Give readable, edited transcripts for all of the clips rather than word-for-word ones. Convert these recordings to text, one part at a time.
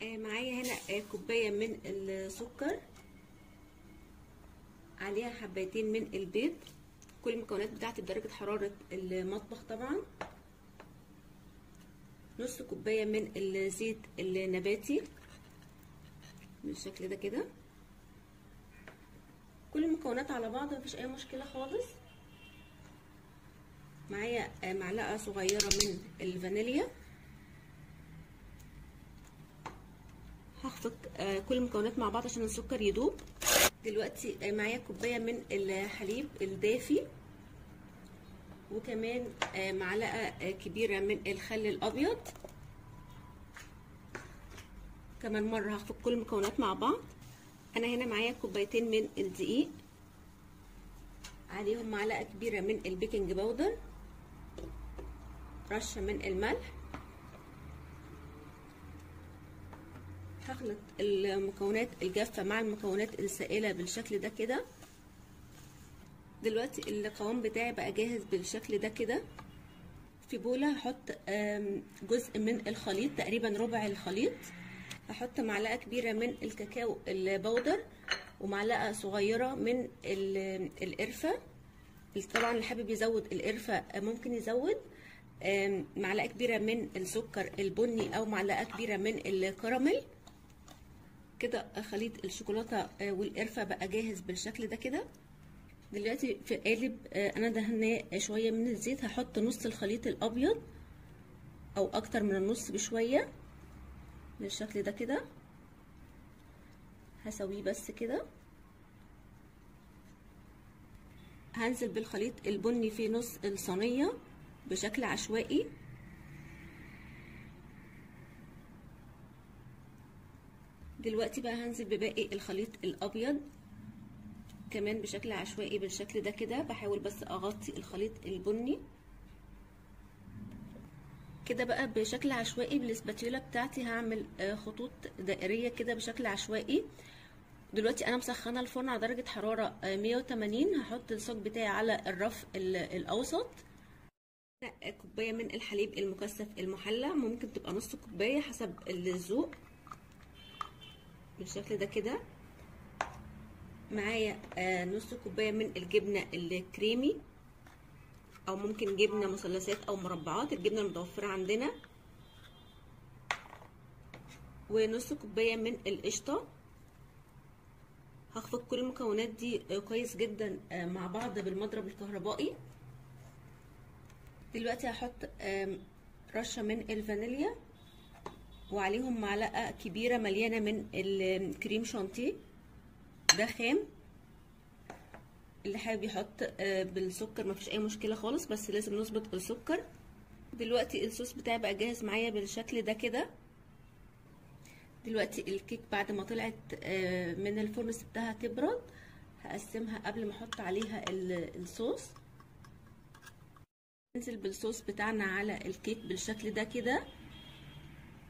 معايا هنا كوبايه من السكر، عليها حبايتين من البيض، كل المكونات بتاعتي بدرجه حراره المطبخ طبعا، نص كوبايه من الزيت النباتي بالشكل ده كده. كل المكونات على بعض مفيش اي مشكله خالص. معايا معلقه صغيره من الفانيليا. هخفق كل المكونات مع بعض عشان السكر يدوب. دلوقتي معايا كوبايه من الحليب الدافي، وكمان معلقه كبيره من الخل الابيض. كمان مره هخفق كل المكونات مع بعض. انا هنا معايا كوبايتين من الدقيق، عليهم معلقه كبيره من البيكنج باودر، رشه من الملح. هخلط المكونات الجافه مع المكونات السائله بالشكل ده كده. دلوقتي القوام بتاعي بقى جاهز بالشكل ده كده. في بوله هحط جزء من الخليط، تقريبا ربع الخليط. هحط معلقه كبيره من الكاكاو البودر، ومعلقه صغيره من القرفه. طبعا اللي حابب يزود القرفه ممكن يزود. معلقه كبيره من السكر البني او معلقه كبيره من الكراميل. كده خليط الشوكولاته والقرفه بقى جاهز بالشكل ده كده. دلوقتي في قالب انا دهناه شويه من الزيت، هحط نص الخليط الابيض او اكتر من النص بشويه بالشكل ده كده. هسويه بس كده. هنزل بالخليط البني في نص الصينيه بشكل عشوائي. دلوقتي بقى هنزل بباقي الخليط الابيض كمان بشكل عشوائي بالشكل ده كده. بحاول بس اغطي الخليط البني كده بقى بشكل عشوائي. بالاسباتيولا بتاعتي هعمل خطوط دائريه كده بشكل عشوائي. دلوقتي انا مسخنه الفرن على درجه حراره 180. هحط الصاج بتاعي على الرف الاوسط. كوبايه من الحليب المكثف المحلى، ممكن تبقى نص كوبايه حسب الذوق بالشكل ده كده. معايا نص كوبايه من الجبنه الكريمي، او ممكن جبنه مثلثات او مربعات، الجبنه المتوفره عندنا. ونص كوبايه من القشطه. هخفق كل المكونات دي كويس جدا مع بعض بالمضرب الكهربائي. دلوقتي هحط رشه من الفانيليا، وعليهم معلقه كبيره مليانه من الكريم شانتيه، ده خام. اللي حابب يحط بالسكر مفيش اي مشكله خالص، بس لازم نظبط السكر. دلوقتي الصوص بتاعي بقى جاهز معايا بالشكل ده كده. دلوقتي الكيك بعد ما طلعت من الفرن سبتها تبرد، هقسمها قبل ما احط عليها الصوص. ننزل بالصوص بتاعنا على الكيك بالشكل ده كده.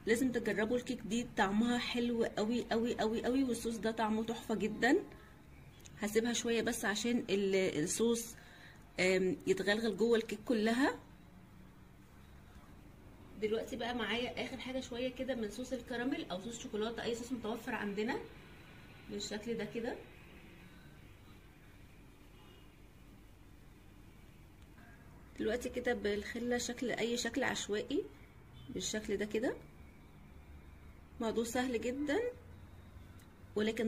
لازم تجربوا الكيك دي، طعمها حلو قوي قوي قوي قوي، والصوص ده طعمه تحفه جدا. هسيبها شويه بس عشان الصوص يتغلغل جوه الكيك كلها. دلوقتي بقى معايا اخر حاجه شويه كده من صوص الكراميل او صوص شوكولاته، اي صوص متوفر عندنا بالشكل ده كده. دلوقتي كده بالخله شكل اي شكل عشوائي بالشكل ده كده. موضوع سهل جدا ولكن